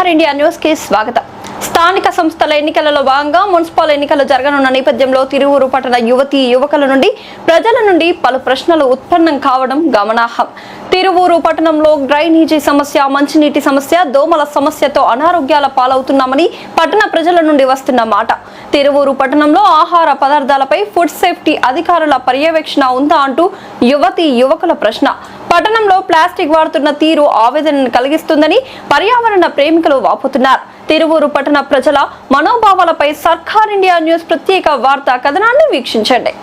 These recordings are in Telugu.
సర్కార్ ఇండియా న్యూస్ కి స్వాగతం. స్థానిక సంస్థల ఎన్నికలలో భాగంగా మున్సిపల్ ఎన్నికలు జరగనున్న నేపథ్యంలో తిరువూరు పట్టణ యువతీ యువకుల నుండి ప్రజల నుండి పలు ప్రశ్నలు ఉత్పన్నం కావడం గమనార్హం. తిరువూరు పట్టణంలో డ్రైనేజీ సమస్య, మంచినీటి సమస్య, దోమల సమస్యతో అనారోగ్యాల పాలవుతున్నామని పట్టణ ప్రజల నుండి వస్తున్న మాట. తిరువూరు పట్టణంలో ఆహార పదార్థాలపై ఫుడ్ సేఫ్టీ అధికారుల పర్యవేక్షణ ఉందా అంటూ యువతీ యువకుల ప్రశ్న. పట్టణంలో ప్లాస్టిక్ వాడుతున్న తీరు ఆవేదనను కలిగిస్తుందని పర్యావరణ ప్రేమికులు వాపోతున్నారు. తిరువూరు పట్టణ ప్రజల మనోభావాలపై సర్కార్ ఇండియా న్యూస్ ప్రత్యేక వార్తా కథనాన్ని వీక్షించండి.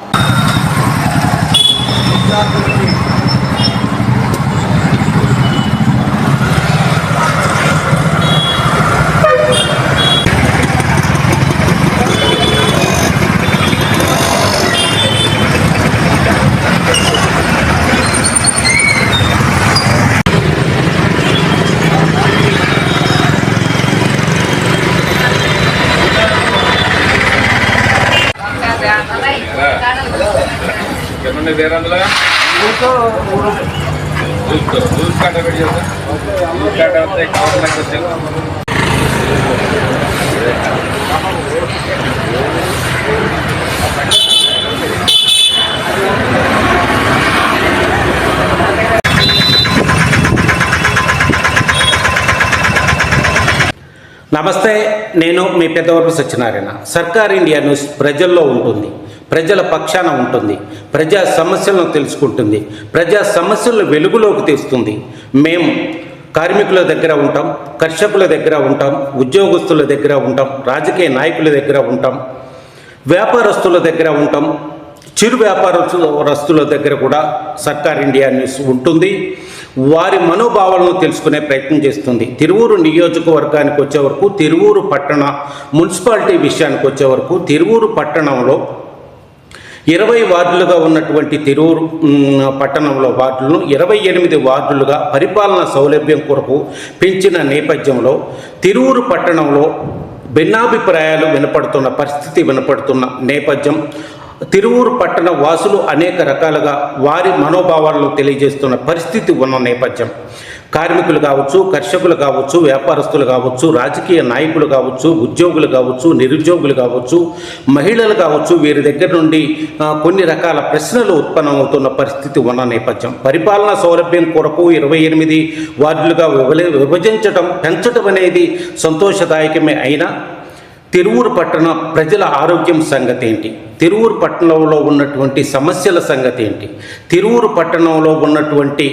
నమస్తే, నేను మీ పెద్దవరపు సత్యనారాయణ. సర్కార్ ఇండియా న్యూస్ ప్రజల్లో ఉంటుంది, ప్రజల పక్షాన ఉంటుంది, ప్రజా సమస్యలను తెలుసుకుంటుంది, ప్రజా సమస్యలను వెలుగులోకి తెస్తుంది. మేము కార్మికుల దగ్గర ఉంటాం, కర్షకుల దగ్గర ఉంటాం, ఉద్యోగస్తుల దగ్గర ఉంటాం, రాజకీయ నాయకుల దగ్గర ఉంటాం, వ్యాపారస్తుల దగ్గర ఉంటాం, చిరు వ్యాపారస్తుల దగ్గర కూడా సర్కార్ ఇండియా న్యూస్ ఉంటుంది. వారి మనోభావాలను తెలుసుకునే ప్రయత్నం చేస్తుంది. తిరువూరు నియోజకవర్గానికి వచ్చే వరకు, తిరువూరు పట్టణ మున్సిపాలిటీ విషయానికి వచ్చే వరకు, తిరువూరు పట్టణంలో 20 వార్డులుగా ఉన్నటువంటి తిరువూరు పట్టణంలో వార్డులను 28 వార్డులుగా పరిపాలన సౌలభ్యం కొరకు పెంచిన నేపథ్యంలో తిరువూరు పట్టణంలో భిన్నాభిప్రాయాలు వినపడుతున్న నేపథ్యం. తిరువూరు పట్టణ వాసులు అనేక రకాలుగా వారి మనోభావాలను తెలియజేస్తున్న పరిస్థితి ఉన్న నేపథ్యం. కార్మికులు కావచ్చు, కర్షకులు కావచ్చు, వ్యాపారస్తులు కావచ్చు, రాజకీయ నాయకులు కావచ్చు, ఉద్యోగులు కావచ్చు, నిరుద్యోగులు కావచ్చు, మహిళలు కావచ్చు, వీరి దగ్గర నుండి కొన్ని రకాల ప్రశ్నలు ఉత్పన్నమవుతున్న పరిస్థితి ఉన్న నేపథ్యం. పరిపాలనా సౌలభ్యం కొరకు 28 వార్డులుగా పెంచడం అనేది సంతోషదాయకమే. అయినా తిరువూరు పట్టణ ప్రజల ఆరోగ్యం సంగతి ఏంటి, తిరువూరు పట్టణంలో ఉన్నటువంటి సమస్యల సంగతి ఏంటి, తిరువూరు పట్టణంలో ఉన్నటువంటి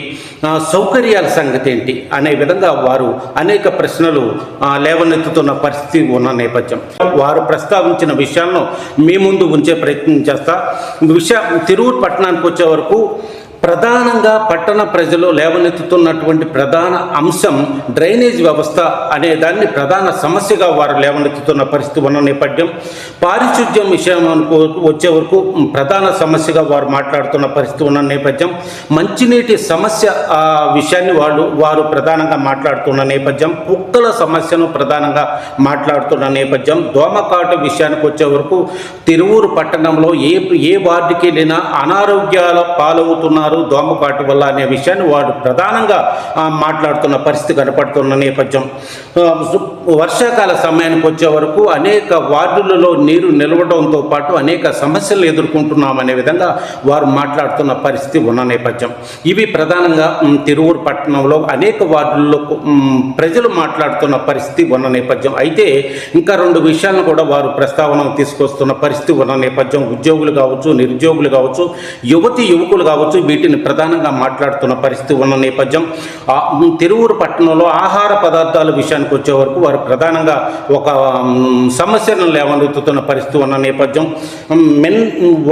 సౌకర్యాల సంగతి ఏంటి అనే విధంగా వారు అనేక ప్రశ్నలు లేవనెత్తుతున్న పరిస్థితి ఉన్న నేపథ్యం. వారు ప్రస్తావించిన విషయాలను మీ ముందు ఉంచే ప్రయత్నం చేస్తా. తిరువూరు పట్టణానికి వచ్చే వరకు ప్రధానంగా పట్టణ ప్రజలు లేవనెత్తుతున్నటువంటి ప్రధాన అంశం డ్రైనేజ్ వ్యవస్థ అనే దాన్ని ప్రధాన సమస్యగా వారు లేవనెత్తుతున్న పరిస్థితి ఉన్న నేపథ్యం. పారిశుద్ధ్యం విషయం వచ్చే వరకు ప్రధాన సమస్యగా వారు మాట్లాడుతున్న పరిస్థితి ఉన్న నేపథ్యం. మంచినీటి సమస్య విషయాన్ని వారు ప్రధానంగా మాట్లాడుతున్న నేపథ్యం. కుక్కల సమస్యను ప్రధానంగా మాట్లాడుతున్న నేపథ్యం. దోమకాటు విషయానికి వచ్చే వరకు తిరువూరు పట్టణంలో ఏ వార్డుకి వెళ్ళినా అనారోగ్యాల పాలవుతున్నారు దోమకాటు వల్ల అనే విషయాన్ని వాడు ప్రధానంగా మాట్లాడుతున్న పరిస్థితి కనపడుతున్న నేపథ్యం. వర్షాకాల సమయానికి వచ్చే వరకు అనేక వార్డులలో నీరు నిలవడంతో పాటు అనేక సమస్యలు ఎదుర్కొంటున్నామనే విధంగా వారు మాట్లాడుతున్న పరిస్థితి ఉన్న నేపథ్యం. ఇవి ప్రధానంగా తిరువూరు పట్టణంలో అనేక వార్డుల్లో ప్రజలు మాట్లాడుతున్న పరిస్థితి ఉన్న నేపథ్యం. అయితే ఇంకా 2 విషయాలను కూడా వారు ప్రస్తావన తీసుకొస్తున్న పరిస్థితి ఉన్న నేపథ్యం. ఉద్యోగులు కావచ్చు, నిరుద్యోగులు కావచ్చు, యువతీ యువకులు కావచ్చు, వీటిని ప్రధానంగా మాట్లాడుతున్న పరిస్థితి ఉన్న నేపథ్యం. తిరువూరు పట్టణంలో ఆహార పదార్థాల విషయానికి వచ్చే వరకు వారు ప్రధానంగా ఒక సమస్యను లేవనెత్తుతున్న పరిస్థితి ఉన్న నేపథ్యం.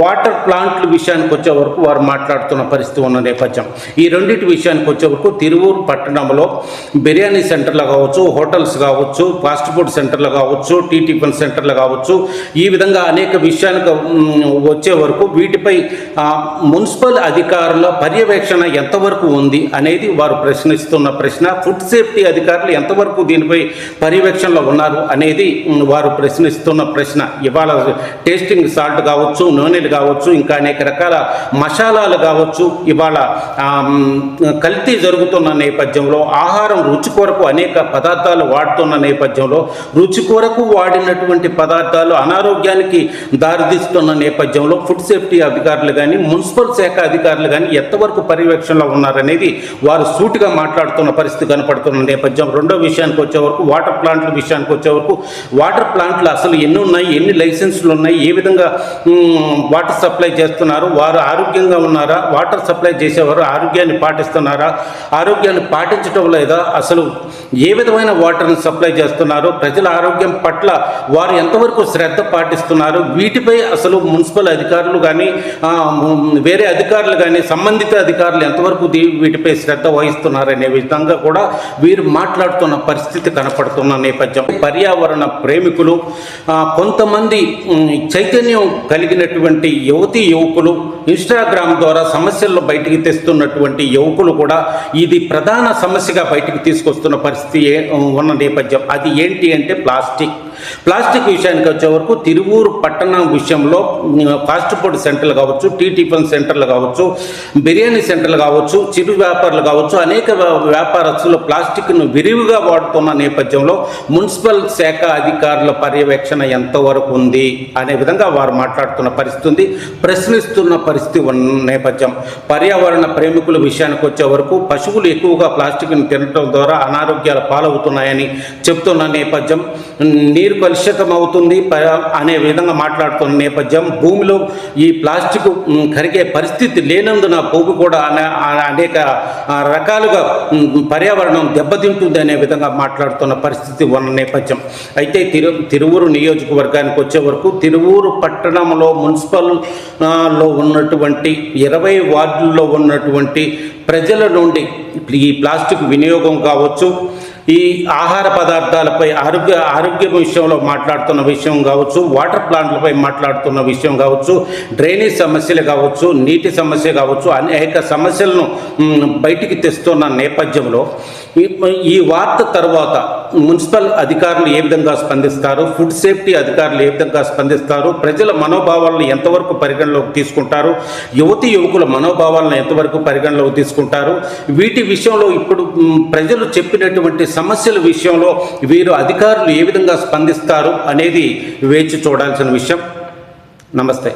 వాటర్ ప్లాంట్ల విషయానికి వచ్చే వరకు వారు మాట్లాడుతున్న పరిస్థితి ఉన్న నేపథ్యం. ఈ రెండింటి విషయానికి వచ్చే వరకు తిరువూరు పట్టణంలో బిర్యానీ సెంటర్లు కావచ్చు, హోటల్స్ కావచ్చు, ఫాస్ట్ ఫుడ్ సెంటర్లు కావచ్చు, టీ టిఫిన్ సెంటర్లు కావచ్చు, ఈ విధంగా అనేక విషయానికి వచ్చే వరకు వీటిపై మున్సిపల్ అధికారులు దానిలో పర్యవేక్షణ ఎంతవరకు ఉంది అనేది వారు ప్రశ్నిస్తున్న ప్రశ్న. ఫుడ్ సేఫ్టీ అధికారులు ఎంతవరకు దీనిపై పర్యవేక్షణలో ఉన్నారు అనేది వారు ప్రశ్నిస్తున్న ప్రశ్న. ఇవాళ టేస్టింగ్ సాల్ట్ కావచ్చు, నూనెలు కావచ్చు, ఇంకా అనేక రకాల మసాలాలు కావచ్చు, ఇవాళ కల్తీ జరుగుతున్న నేపథ్యంలో, ఆహారం రుచి కొరకు అనేక పదార్థాలు వాడుతున్న నేపథ్యంలో, రుచి కొరకు వాడినటువంటి పదార్థాలు అనారోగ్యానికి దారితీస్తున్న నేపథ్యంలో ఫుడ్ సేఫ్టీ అధికారులు కానీ, మున్సిపల్ శాఖ అధికారులు కానీ ఎంతవరకు పర్యవేక్షణలో ఉన్నారనేది వారు సూటిగా మాట్లాడుతున్న పరిస్థితి కనపడుతున్న నేపథ్యం. రెండో విషయానికి వచ్చే వరకు, వాటర్ ప్లాంట్ల విషయానికి వచ్చే వరకు, వాటర్ ప్లాంట్లు అసలు ఎన్ని ఉన్నాయి, ఎన్ని లైసెన్సులు ఉన్నాయి, ఏ విధంగా వాటర్ సప్లై చేస్తున్నారు, వారు ఆరోగ్యంగా ఉన్నారా, వాటర్ సప్లై చేసేవారు ఆరోగ్యాన్ని పాటిస్తున్నారా, ఆరోగ్యాన్ని పాటించడం లేదా, అసలు ఏ విధమైన వాటర్ని సప్లై చేస్తున్నారు, ప్రజల ఆరోగ్యం పట్ల వారు ఎంతవరకు శ్రద్ధ పాటిస్తున్నారు, వీటిపై అసలు మున్సిపల్ అధికారులు కానీ, వేరే అధికారులు కానీ, సంబంధిత అధికారులు ఎంతవరకు వీటిపై శ్రద్ధ వహిస్తున్నారనే విధంగా కూడా వీరు మాట్లాడుతున్న పరిస్థితి కనపడుతున్న నేపథ్యం. పర్యావరణ ప్రేమికులు, కొంతమంది చైతన్యం కలిగినటువంటి యువతీ యువకులు, ఇన్స్టాగ్రామ్ ద్వారా సమస్యలను బయటికి తెస్తున్నటువంటి యువకులు కూడా ఇది ప్రధాన సమస్యగా బయటికి తీసుకొస్తున్న పరిస్థితి ఉన్న నేపథ్యం. అది ఏంటి అంటే ప్లాస్టిక్ విషయానికి వచ్చే వరకు తిరువూరు పట్టణం విషయంలో ఫాస్ట్ ఫుడ్ సెంటర్లు కావచ్చు, టీ టిఫిన్ సెంటర్లు కావచ్చు, బిర్యానీ సెంటర్లు కావచ్చు, చిరు వ్యాపారులు కావచ్చు, అనేక వ్యాపారస్తులు ప్లాస్టిక్ను విరివిగా వాడుతున్న నేపథ్యంలో మున్సిపల్ శాఖ అధికారుల పర్యవేక్షణ ఎంతవరకు ఉంది అనే విధంగా వారు మాట్లాడుతున్న పరిస్థితి ఉంది, ప్రశ్నిస్తున్న పరిస్థితి ఉన్న నేపథ్యం. పర్యావరణ ప్రేమికుల విషయానికి వచ్చే వరకు పశువులు ఎక్కువగా ప్లాస్టిక్ను తినడం ద్వారా అనారోగ్యాల పాలవుతున్నాయని చెప్తున్న నేపథ్యం. నీరు కలుషితం అవుతుంది అనే విధంగా మాట్లాడుతున్న నేపథ్యం. భూమిలో ఈ ప్లాస్టిక్ కరిగే పరిస్థితి లేనందున భూమి కూడా అనేక రకాలుగా పర్యావరణం దెబ్బతింటుంది అనే విధంగా మాట్లాడుతున్న పరిస్థితి ఉన్న నేపథ్యం. అయితే తిరువూరు నియోజకవర్గానికి వచ్చే వరకు తిరువూరు పట్టణంలో మున్సిపల్లో ఉన్నటువంటి 20 వార్డుల్లో ఉన్నటువంటి ప్రజల నుండి ఈ ప్లాస్టిక్ వినియోగం కావచ్చు, ఈ ఆహార పదార్థాలపై ఆరోగ్యం విషయంలో మాట్లాడుతున్న విషయం కావచ్చు, వాటర్ ప్లాంట్లపై మాట్లాడుతున్న విషయం కావచ్చు, డ్రైనేజ్ సమస్యలు కావచ్చు, నీటి సమస్య కావచ్చు, అనేక సమస్యలను బయటికి తెస్తున్న నేపథ్యంలో ఈ వార్త తర్వాత మున్సిపల్ అధికారులు ఏ విధంగా స్పందిస్తారు, ఫుడ్ సేఫ్టీ అధికారులు ఏ విధంగా స్పందిస్తారు, ప్రజల మనోభావాలను ఎంతవరకు పరిగణలోకి తీసుకుంటారు, యువతీ యువకుల మనోభావాలను ఎంతవరకు పరిగణలోకి తీసుకుంటారు, వీటి విషయంలో ఇప్పుడు ప్రజలు చెప్పినటువంటి సమస్యల విషయంలో వీరు అధికారులు ఏ విధంగా స్పందిస్తారు అనేది వేచి చూడాల్సిన విషయం. నమస్తే.